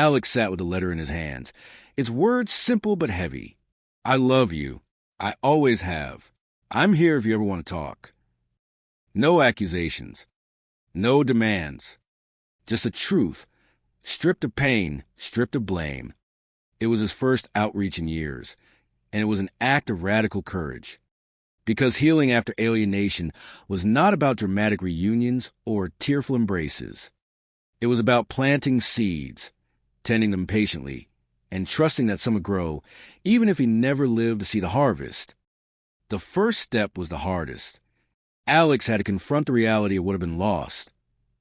Alex sat with the letter in his hands, its words simple but heavy. I love you. I always have. I'm here if you ever want to talk. No accusations. No demands. Just a truth, stripped of pain, stripped of blame. It was his first outreach in years, and it was an act of radical courage. Because healing after alienation was not about dramatic reunions or tearful embraces. It was about planting seeds, tending them patiently, and trusting that some would grow, even if he never lived to see the harvest. The first step was the hardest. Alex had to confront the reality of what had been lost.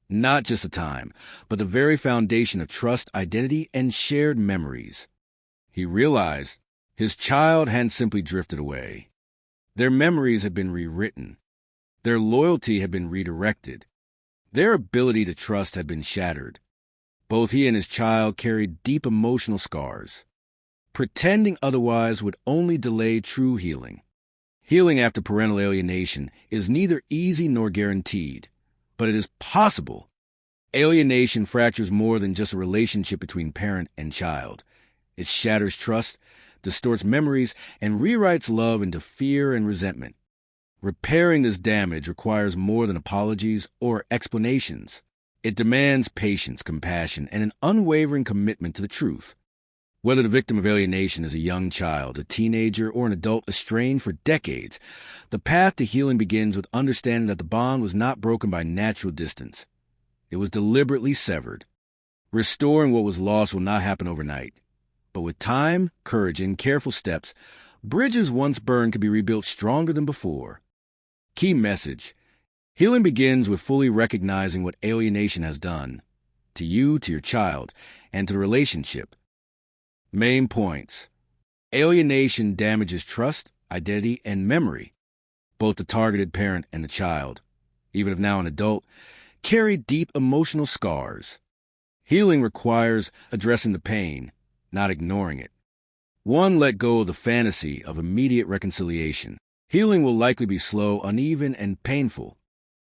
Not just the time, but the very foundation of trust, identity, and shared memories. He realized his child hadn't simply drifted away. Their memories had been rewritten. Their loyalty had been redirected. Their ability to trust had been shattered. Both he and his child carried deep emotional scars. Pretending otherwise would only delay true healing. Healing after parental alienation is neither easy nor guaranteed, but it is possible. Alienation fractures more than just a relationship between parent and child. It shatters trust, distorts memories, and rewrites love into fear and resentment. Repairing this damage requires more than apologies or explanations. It demands patience, compassion, and an unwavering commitment to the truth. Whether the victim of alienation is a young child, a teenager, or an adult estranged for decades, the path to healing begins with understanding that the bond was not broken by natural distance. It was deliberately severed. Restoring what was lost will not happen overnight. But with time, courage, and careful steps, bridges once burned can be rebuilt stronger than before. Key message: healing begins with fully recognizing what alienation has done, to you, to your child, and to the relationship. Main points: alienation damages trust, identity, and memory. Both the targeted parent and the child, even if now an adult, carry deep emotional scars. Healing requires addressing the pain, not ignoring it. One, let go of the fantasy of immediate reconciliation. Healing will likely be slow, uneven, and painful.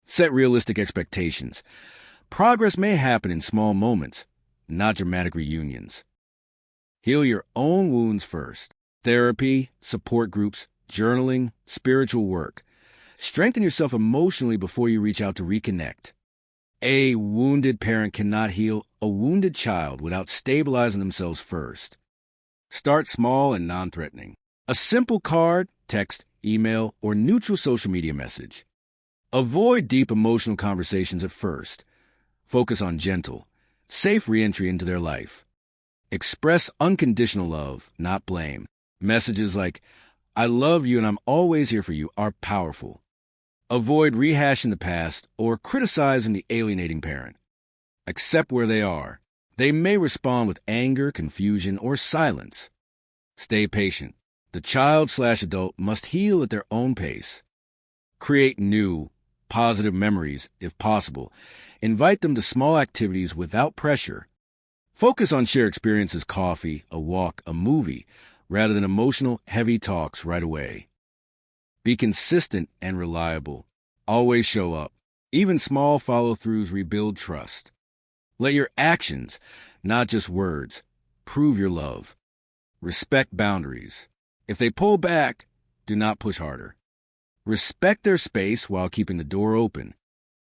Set realistic expectations. Progress may happen in small moments, not dramatic reunions. Heal your own wounds first. Therapy, support groups, journaling, spiritual work. Strengthen yourself emotionally before you reach out to reconnect. A wounded parent cannot heal a wounded child without stabilizing themselves first. Start small and non-threatening. A simple card, text, email, or neutral social media message. Avoid deep emotional conversations at first. Focus on gentle, safe reentry into their life. Express unconditional love, not blame. Messages like, I love you and I'm always here for you are powerful. Avoid rehashing the past or criticizing the alienating parent. Accept where they are. They may respond with anger, confusion, or silence. Stay patient. The child/adult must heal at their own pace. Create new, positive memories, if possible. Invite them to small activities without pressure. Focus on shared experiences: coffee, a walk, a movie, rather than emotional, heavy talks right away. Be consistent and reliable. Always show up. Even small follow-throughs rebuild trust. Let your actions, not just words, prove your love. Respect boundaries. If they pull back, do not push harder. Respect their space while keeping the door open.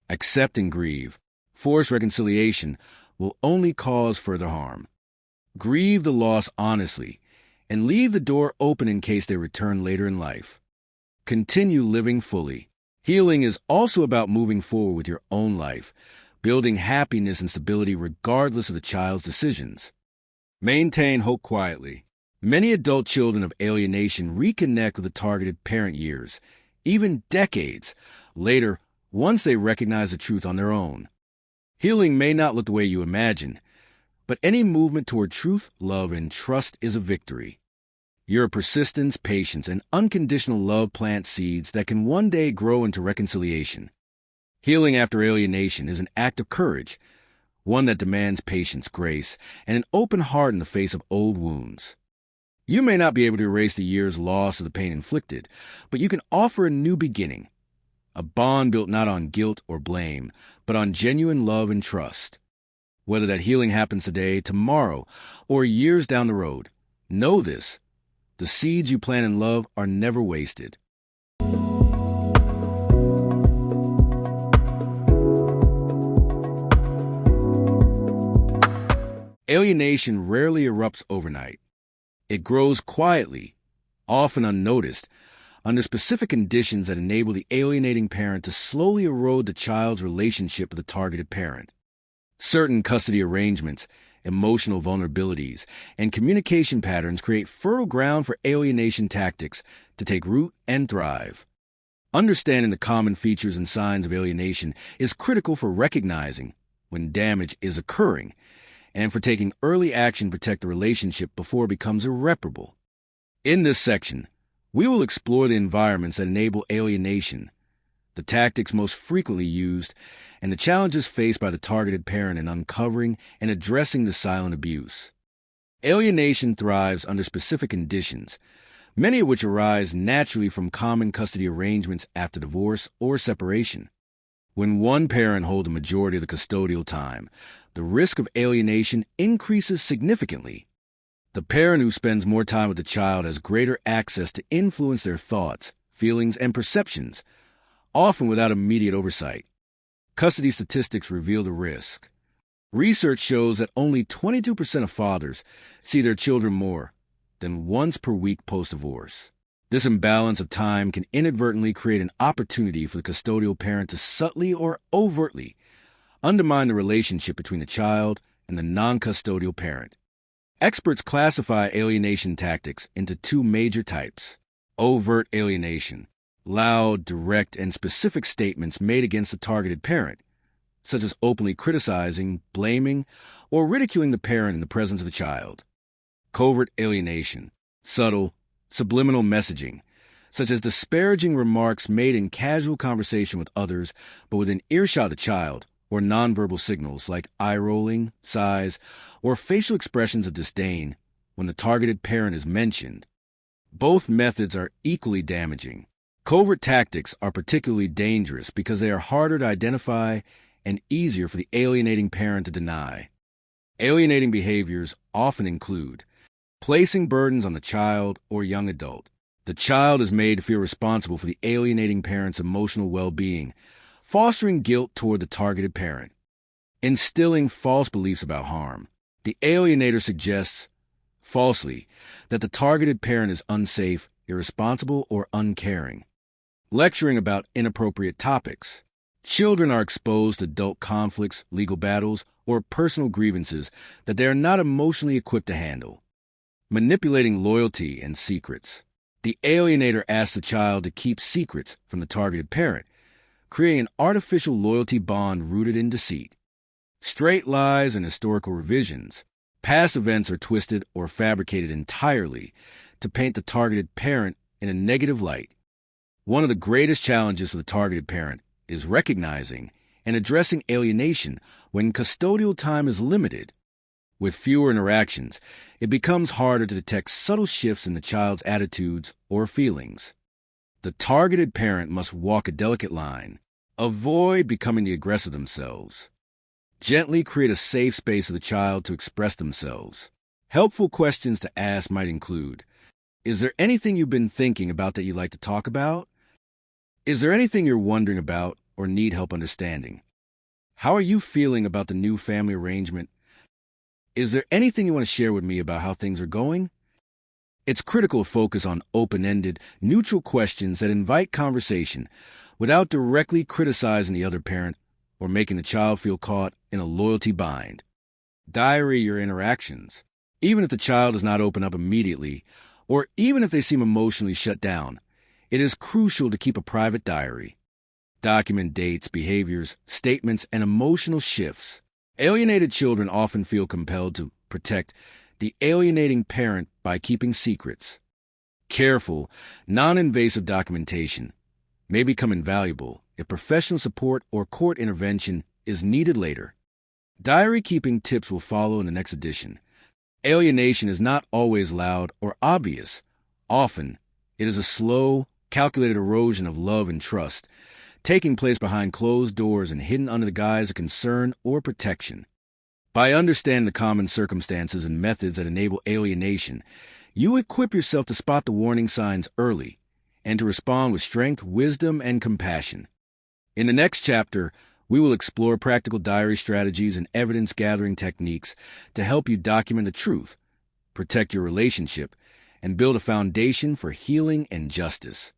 Accept and grieve. Forced reconciliation will only cause further harm. Grieve the loss honestly, and leave the door open in case they return later in life. Continue living fully. Healing is also about moving forward with your own life, building happiness and stability regardless of the child's decisions. Maintain hope quietly. Many adult children of alienation reconnect with the targeted parent years, even decades later, once they recognize the truth on their own. Healing may not look the way you imagine, but any movement toward truth, love, and trust is a victory. Your persistence, patience, and unconditional love plant seeds that can one day grow into reconciliation. Healing after alienation is an act of courage, one that demands patience, grace, and an open heart in the face of old wounds. You may not be able to erase the years lost or the pain inflicted, but you can offer a new beginning, a bond built not on guilt or blame, but on genuine love and trust. Whether that healing happens today, tomorrow, or years down the road, know this: the seeds you plant in love are never wasted. Alienation rarely erupts overnight. It grows quietly, often unnoticed, under specific conditions that enable the alienating parent to slowly erode the child's relationship with the targeted parent. Certain custody arrangements, emotional vulnerabilities, and communication patterns create fertile ground for alienation tactics to take root and thrive. Understanding the common features and signs of alienation is critical for recognizing when damage is occurring and for taking early action to protect the relationship before it becomes irreparable. In this section, we will explore the environments that enable alienation, the tactics most frequently used, and the challenges faced by the targeted parent in uncovering and addressing the silent abuse. Alienation thrives under specific conditions, many of which arise naturally from common custody arrangements after divorce or separation. When one parent holds a majority of the custodial time, the risk of alienation increases significantly. The parent who spends more time with the child has greater access to influence their thoughts, feelings, and perceptions, often without immediate oversight. Custody statistics reveal the risk. Research shows that only 22% of fathers see their children more than once per week post-divorce. This imbalance of time can inadvertently create an opportunity for the custodial parent to subtly or overtly undermine the relationship between the child and the non-custodial parent. Experts classify alienation tactics into two major types: overt alienation, loud, direct, and specific statements made against the targeted parent, such as openly criticizing, blaming, or ridiculing the parent in the presence of the child. Covert alienation, subtle, subliminal messaging, such as disparaging remarks made in casual conversation with others but within earshot of the child, or nonverbal signals like eye-rolling, sighs, or facial expressions of disdain when the targeted parent is mentioned. Both methods are equally damaging. Covert tactics are particularly dangerous because they are harder to identify and easier for the alienating parent to deny. Alienating behaviors often include placing burdens on the child or young adult. The child is made to feel responsible for the alienating parent's emotional well-being, fostering guilt toward the targeted parent. Instilling false beliefs about harm. The alienator suggests, falsely, that the targeted parent is unsafe, irresponsible, or uncaring. Lecturing about inappropriate topics. Children are exposed to adult conflicts, legal battles, or personal grievances that they are not emotionally equipped to handle. Manipulating loyalty and secrets. The alienator asks the child to keep secrets from the targeted parent, creating an artificial loyalty bond rooted in deceit. Straight lies and historical revisions. Past events are twisted or fabricated entirely to paint the targeted parent in a negative light. One of the greatest challenges for the targeted parent is recognizing and addressing alienation when custodial time is limited. With fewer interactions, it becomes harder to detect subtle shifts in the child's attitudes or feelings. The targeted parent must walk a delicate line. Avoid becoming the aggressor themselves. Gently create a safe space for the child to express themselves. Helpful questions to ask might include: is there anything you've been thinking about that you'd like to talk about? Is there anything you're wondering about or need help understanding? How are you feeling about the new family arrangement? Is there anything you want to share with me about how things are going? It's critical to focus on open-ended, neutral questions that invite conversation without directly criticizing the other parent or making the child feel caught in a loyalty bind. Diary your interactions. Even if the child does not open up immediately, or even if they seem emotionally shut down, it is crucial to keep a private diary. Document dates, behaviors, statements, and emotional shifts. Alienated children often feel compelled to protect the alienating parent by keeping secrets. Careful, non-invasive documentation may become invaluable if professional support or court intervention is needed later. Diary-keeping tips will follow in the next edition. Alienation is not always loud or obvious. Often, it is a slow, calculated erosion of love and trust, taking place behind closed doors and hidden under the guise of concern or protection. By understanding the common circumstances and methods that enable alienation, you equip yourself to spot the warning signs early and to respond with strength, wisdom, and compassion. In the next chapter, we will explore practical diary strategies and evidence-gathering techniques to help you document the truth, protect your relationship, and build a foundation for healing and justice.